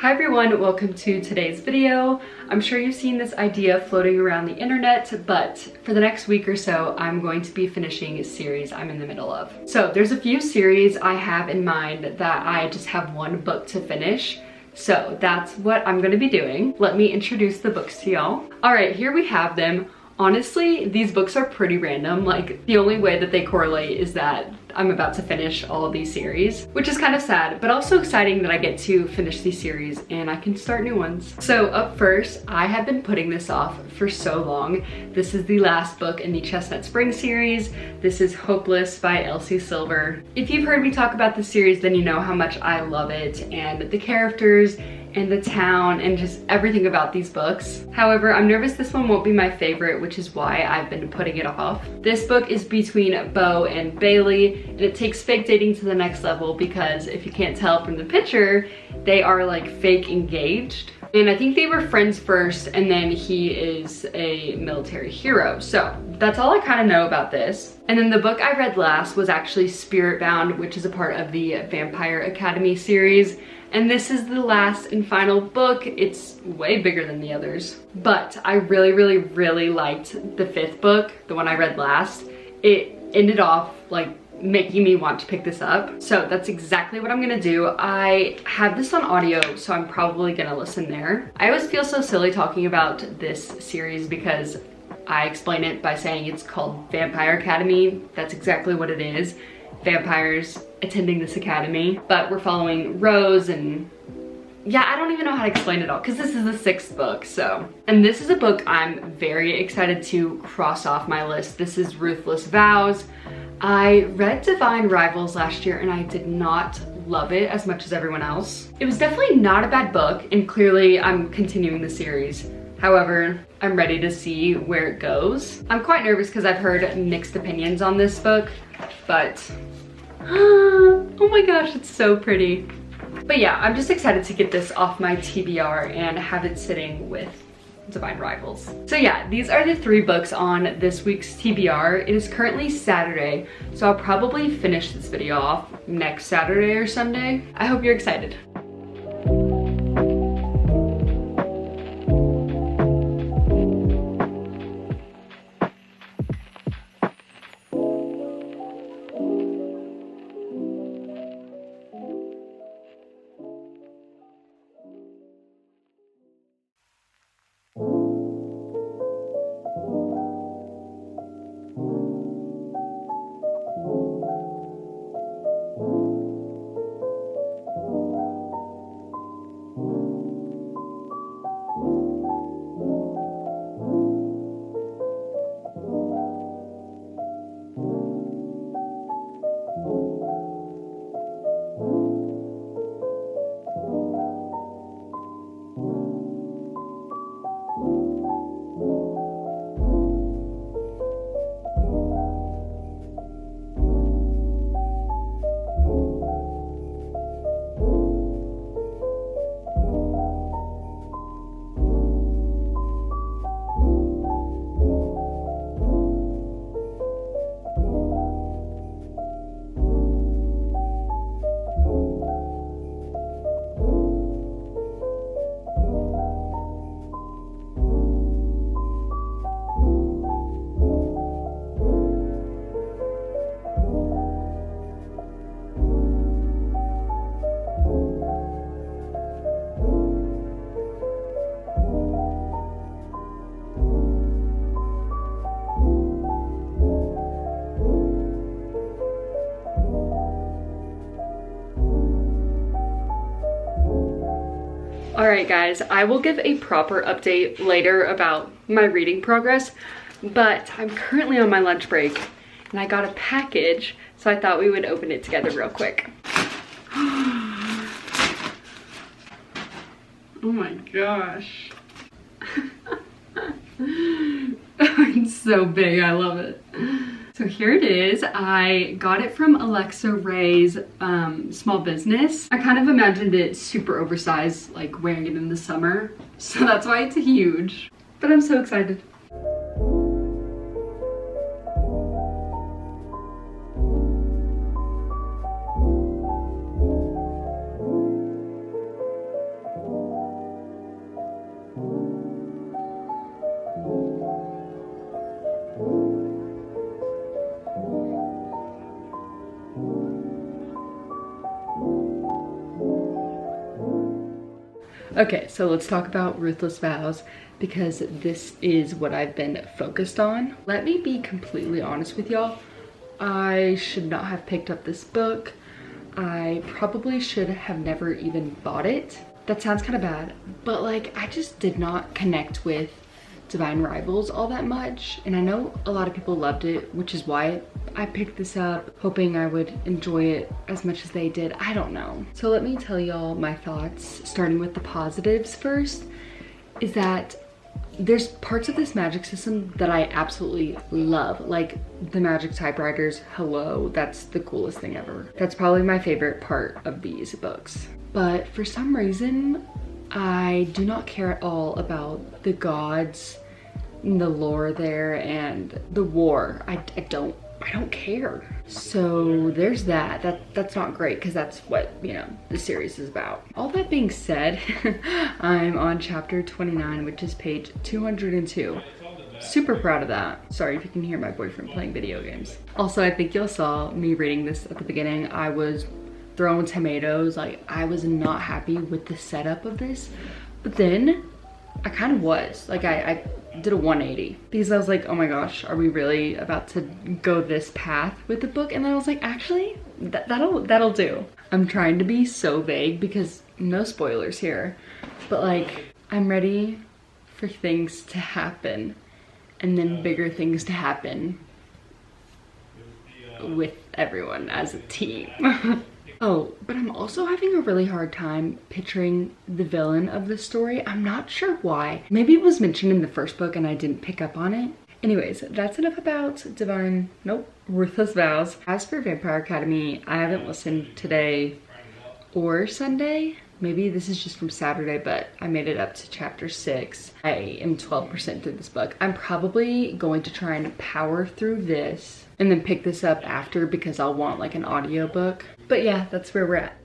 Hi everyone, welcome to today's video. I'm sure you've seen this idea floating around the internet, but for the next week or so, I'm going to be finishing a series I'm in the middle of. So there's a few series I have in mind that I just have one book to finish. So that's what I'm gonna be doing. Let me introduce the books to y'all. All right, here we have them. Honestly, these books are pretty random. Like, the only way that they correlate is that I'm about to finish all of these series, which is kind of sad, but also exciting that I get to finish these series and I can start new ones. So up first, I have been putting this off for so long. This is the last book in the Chestnut Spring series. This is Hopeless by Elsie Silver. If you've heard me talk about this series, then you know how much I love it and the characters and the town and just everything about these books. However, I'm nervous this one won't be my favorite, which is why I've been putting it off. This book is between Beau and Bailey, and it takes fake dating to the next level because if you can't tell from the picture, they are like fake engaged. And I think they were friends first, and then he is a military hero. So that's all I kind of know about this. And then the book I read last was actually Spiritbound, which is a part of the Vampire Academy series. And this is the last and final book. It's way bigger than the others. But I really liked the fifth book, the one I read last. It ended off like making me want to pick this up. So that's exactly what I'm gonna do. I have this on audio, so I'm probably gonna listen there. I always feel so silly talking about this series because I explain it by saying it's called Vampire Academy. That's exactly what it is. Vampires attending this academy, but we're following Rose, and yeah, I don't even know how to explain it all because this is the sixth book. So, and this is a book I'm very excited to cross off my list. This is Ruthless Vows. I read Divine Rivals last year and I did not love it as much as everyone else. It was definitely not a bad book, and clearly I'm continuing the series. However, I'm ready to see where it goes. I'm quite nervous because I've heard mixed opinions on this book, but oh my gosh, it's so pretty. But yeah, I'm just excited to get this off my TBR and have it sitting with Divine Rivals. So yeah, these are the three books on this week's TBR. It is currently Saturday, so I'll probably finish this video off next Saturday or Sunday. I hope you're excited. Alright guys, I will give a proper update later about my reading progress, but I'm currently on my lunch break and I got a package, so I thought we would open it together real quick. Oh my gosh. It's so big, I love it. So here it is. I got it from Alexa Ray's small business. I kind of imagined it super oversized, like wearing it in the summer. So that's why it's huge. But I'm so excited. Okay, so let's talk about Ruthless Vows because this is what I've been focused on. Let me be completely honest with y'all. I should not have picked up this book. I probably should have never even bought it. That sounds kind of bad, but like I just did not connect with Divine Rivals all that much, and I know a lot of people loved it, which is why I picked this up, hoping I would enjoy it as much as they did. I don't know. So let me tell y'all my thoughts, starting with the positives first, is that there's parts of this magic system that I absolutely love, like the magic typewriters. Hello, that's the coolest thing ever. That's probably my favorite part of these books. But for some reason, I do not care at all about the gods, the lore there, and the war. I don't care. So there's that's not great because that's what, you know, the series is about. All that being said, I'm on chapter 29, which is page 202. Super proud of that. Sorry if you can hear my boyfriend playing video games. Also, I think y'all saw me reading this at the beginning. I was throwing tomatoes. Like, I was not happy with the setup of this, but then I kind of was. Like, I did a 180 because I was like, oh my gosh, are we really about to go this path with the book? And then I was like, actually, that'll do. I'm trying to be so vague because no spoilers here, but like, I'm ready for things to happen and then bigger things to happen with everyone as a team. Oh, but I'm also having a really hard time picturing the villain of the story. I'm not sure why. Maybe it was mentioned in the first book and I didn't pick up on it. Anyways, that's enough about Ruthless Vows. As for Vampire Academy, I haven't listened today or Sunday. Maybe this is just from Saturday, but I made it up to chapter 6. I am 12% through this book. I'm probably going to try and power through this and then pick this up after because I'll want like an audiobook. But yeah, that's where we're at.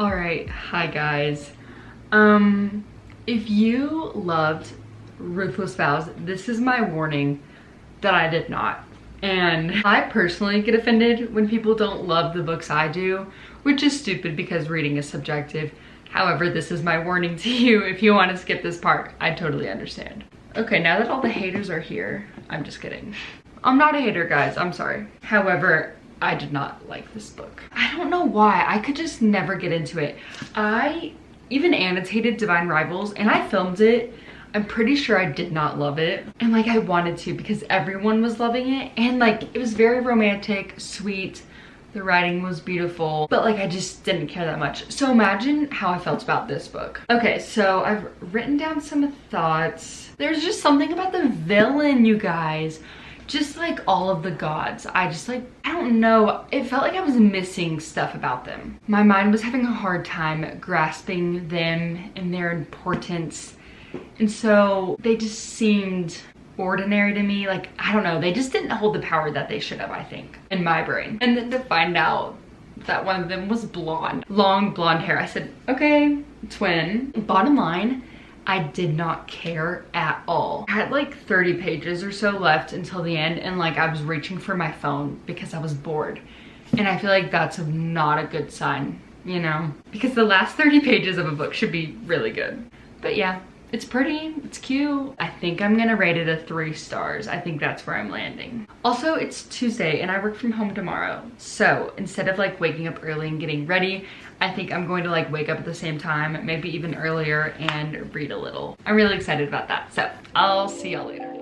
Alright, hi guys. If you loved Ruthless Vows, this is my warning that I did not. And I personally get offended when people don't love the books I do, which is stupid because reading is subjective. However, this is my warning to you. If you want to skip this part, I totally understand. Okay, now that all the haters are here, I'm just kidding. I'm not a hater, guys, I'm sorry. However, I did not like this book. I don't know why, I could just never get into it. I even annotated Divine Rivals and I filmed it. I'm pretty sure I did not love it. And like I wanted to because everyone was loving it. And like it was very romantic, sweet. The writing was beautiful, but like I just didn't care that much. So imagine how I felt about this book. Okay, so I've written down some thoughts. There's just something about the villain, you guys. Just like all of the gods, I don't know, it felt like I was missing stuff about them. My mind was having a hard time grasping them and their importance. And so they just seemed ordinary to me. Like, I don't know, they just didn't hold the power that they should have, I think, in my brain. And then to find out that one of them was blonde, long blonde hair. I said, okay, twin. Bottom line, I did not care at all. I had like 30 pages or so left until the end, and like I was reaching for my phone because I was bored. And I feel like that's not a good sign, you know? Because the last 30 pages of a book should be really good. But yeah, it's pretty, it's cute. I think I'm gonna rate it a 3 stars. I think that's where I'm landing. Also, it's Tuesday and I work from home tomorrow. So instead of like waking up early and getting ready, I think I'm going to like wake up at the same time, maybe even earlier, and read a little. I'm really excited about that. So I'll see y'all later.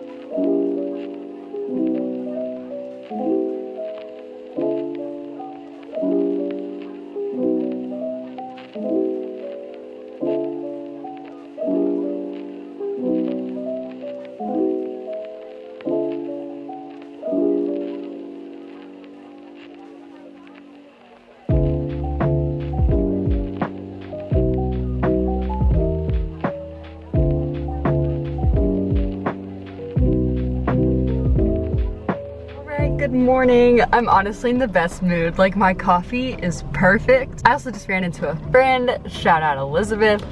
Good morning. I'm honestly in the best mood. Like, my coffee is perfect. I also just ran into a friend. Shout out Elizabeth.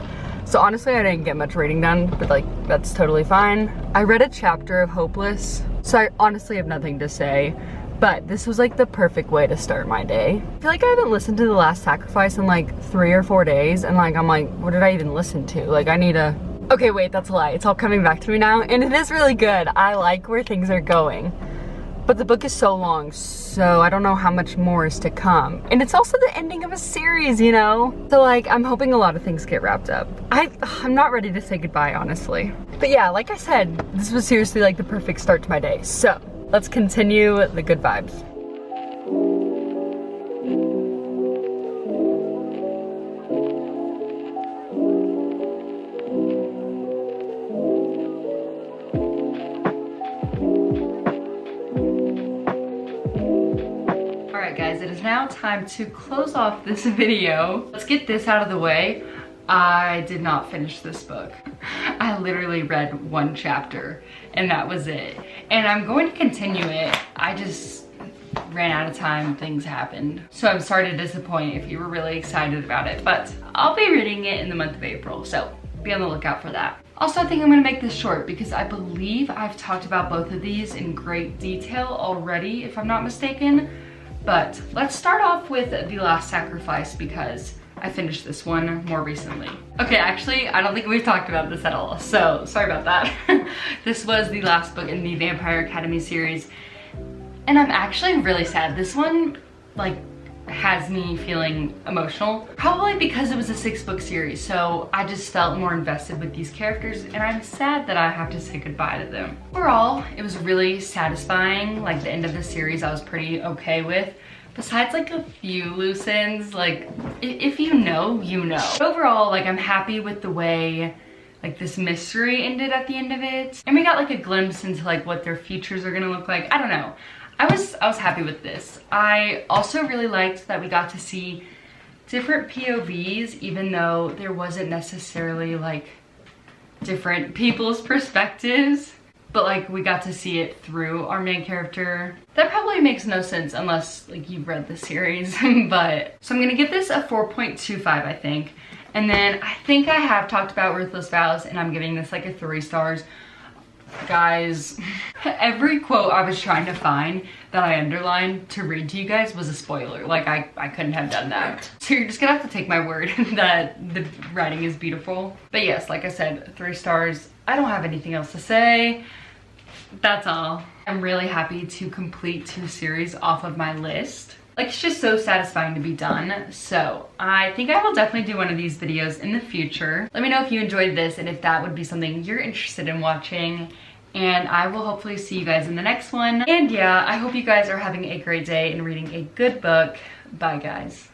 So honestly, I didn't get much reading done, but like, that's totally fine. I read a chapter of Hopeless, so I honestly have nothing to say, but this was like the perfect way to start my day. I feel like I haven't listened to The Last Sacrifice in like 3 or 4 days, and like, I'm like, what did I even listen to? Like, I need a... Okay, wait, that's a lie. It's all coming back to me now, and it is really good. I like where things are going. But the book is so long, so I don't know how much more is to come. And it's also the ending of a series, you know? So like, I'm hoping a lot of things get wrapped up. I'm not ready to say goodbye, honestly. But yeah, like I said, this was seriously like the perfect start to my day. So let's continue the good vibes. Guys, it is now time to close off this video. Let's get this out of the way. I did not finish this book. I literally read 1 chapter and that was it. And I'm going to continue it. I just ran out of time, things happened. So I'm sorry to disappoint if you were really excited about it, but I'll be reading it in the month of April, so be on the lookout for that. Also, I think I'm gonna make this short because I believe I've talked about both of these in great detail already, if I'm not mistaken. But let's start off with The Last Sacrifice because I finished this one more recently. Okay, actually, I don't think we've talked about this at all, so sorry about that. This was the last book in the Vampire Academy series, and I'm actually really sad. This one, like, has me feeling emotional. Probably because it was a 6-book series, so I just felt more invested with these characters, and I'm sad that I have to say goodbye to them. Overall, it was really satisfying. Like, the end of the series I was pretty okay with. Besides like a few loose ends, like, if you know, you know. Overall, like, I'm happy with the way like this mystery ended at the end of it. And we got like a glimpse into like what their futures are gonna look like. I don't know. I was happy with this. I also really liked that we got to see different POVs, even though there wasn't necessarily like different people's perspectives, but like we got to see it through our main character. That probably makes no sense unless like you've read the series, but so I'm gonna give this a 4.25, I think. And then I think I have talked about Ruthless Vows, and I'm giving this like a 3 stars. Guys, every quote I was trying to find that I underlined to read to you guys was a spoiler. Like, I couldn't have done that. So you're just gonna have to take my word that the writing is beautiful. But yes, like I said, 3 stars. I don't have anything else to say. That's all. I'm really happy to complete 2 series off of my list. Like, it's just so satisfying to be done. So I think I will definitely do one of these videos in the future. Let me know if you enjoyed this and if that would be something you're interested in watching. And I will hopefully see you guys in the next one. And yeah, I hope you guys are having a great day and reading a good book. Bye, guys.